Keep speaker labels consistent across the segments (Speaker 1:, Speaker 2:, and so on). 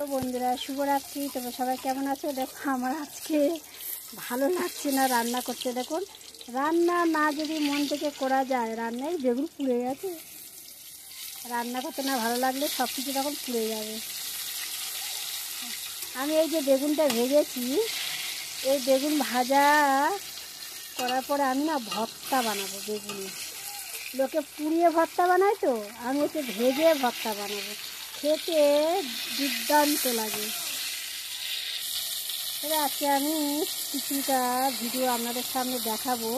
Speaker 1: তো বন্ধুরা শুভরাত্রি। তবে সবাই কেমন আছো? দেখো আমার আজকে ভালো লাগছে না রান্না করতে। দেখুন রান্না না যদি মন থেকে করা যায়, রান্নায় বেগুন পুড়ে গেছে। রান্না করতে না ভালো লাগলে সব কিছু তখন পুড়ে যাবে। আমি এই যে বেগুনটা ভেজেছি, এই বেগুন ভাজা করার পরে আমি না ভর্তা বানাবো বেগুনের। লোকে পুড়িয়ে ভর্তা বানায়, তো আমি একটু ভেজে ভর্তা বানাবো, খেতে দুর্দান্ত লাগে। তবে আজকে আমি কিছুটা ভিডিও আপনাদের সামনে দেখাবো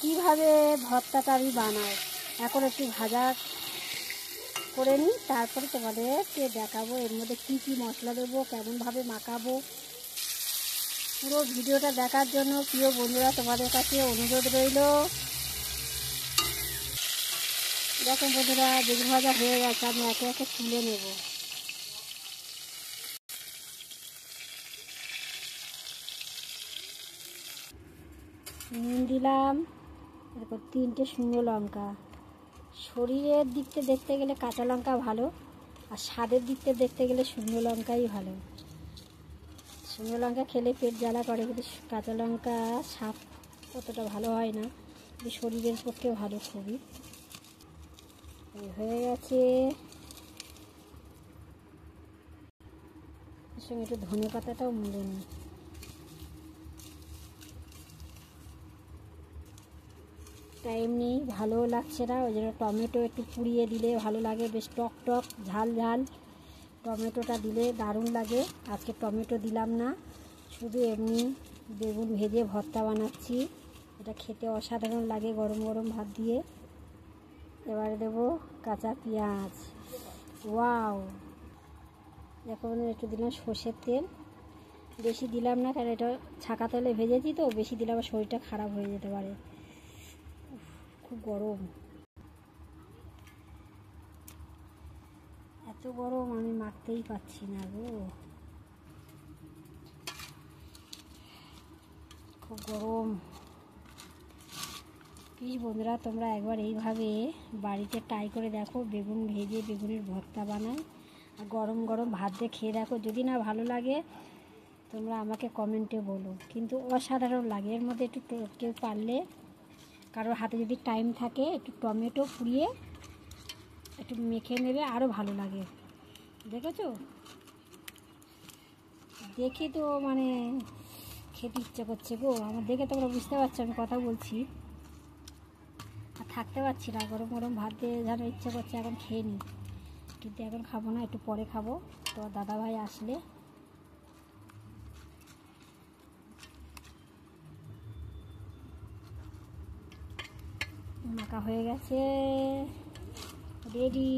Speaker 1: কিভাবে ভর্তাটা আমি বানাই। এখন একটু ভাজা করে নিই, তারপরে তোমাদেরকে দেখাবো এর মধ্যে কী কী মশলা দেবো, কেমনভাবে মাখাবো। পুরো ভিডিওটা দেখার জন্য প্রিয় বন্ধুরা তোমাদের কাছে অনুরোধ রইল। দেখো বন্ধুরা, বেগুন ভাজা হয়ে গেছে, আমি একে একে তুলে নেব। নুন দিলাম, তারপর 3টে শুকনো লঙ্কা। শরীরের দিক থেকে দেখতে গেলে কাঁচা লঙ্কা ভালো, আর স্বাদের দিক থেকে দেখতে গেলে শুকনো লঙ্কাই ভালো। শুকনো লঙ্কা খেলে পেট জ্বালা করে, কিন্তু কাঁচা লঙ্কা স্বাদ অতটা ভালো হয় না, কিন্তু শরীরের পক্ষে ভালো খুবই। হয়ে গেছে। এর সঙ্গে একটু ধনে পাতাটাও মুড়ে নিই। টাইম নেই, ভালোও লাগছে না, ওই জন্য টমেটো একটু পুড়িয়ে দিলে ভালো লাগে, বেশ টক টক ঝাল ঝাল টমেটোটা দিলে দারুণ লাগে। আজকে টমেটো দিলাম না, শুধু এমনি বেগুন ভেজে ভর্তা বানাচ্ছি। এটা খেতে অসাধারণ লাগে গরম গরম ভাত দিয়ে। এবারে দেবো কাঁচা পেঁয়াজ। ওয়াও, এখন একটু দিলাম সর্ষের তেল, বেশি দিলাম না, কারণ এটা ছাকা তেলে ভেজেছি তো, বেশি দিলে আবার শরীরটা খারাপ হয়ে যেতে পারে, খুব গরম। এত গরম আমি মাখতেই পাচ্ছি না গো, খুব গরম। প্লিজ বন্ধুরা তোমরা একবার এইভাবে বাড়িতে ট্রাই করে দেখো, বেগুন ভেজে বেগুনের ভর্তা বানাই আর গরম গরম ভাত দিয়ে খেয়ে দেখো। যদি না ভালো লাগে তোমরা আমাকে কমেন্টে বলো, কিন্তু অসাধারণ লাগে। এর মধ্যে একটু কেউ পারলে, কারোর হাতে যদি টাইম থাকে, একটু টমেটো পুড়িয়ে একটু মেখে নেবে, আরও ভালো লাগে। দেখেছো, দেখি তো মানে খেতে ইচ্ছে করছে গো আমার, দেখে তোমরা বুঝতে পারছো আমি কথা বলছি। আর থাকতে পারছি না, গরম গরম ভাত দিয়ে যেন ইচ্ছে করছে এখন খেয়ে নিই, কিন্তু এখন খাবো না, একটু পরে খাবো। তো দাদাভাই আসলে। মাখা হয়ে গেছে, রেডি।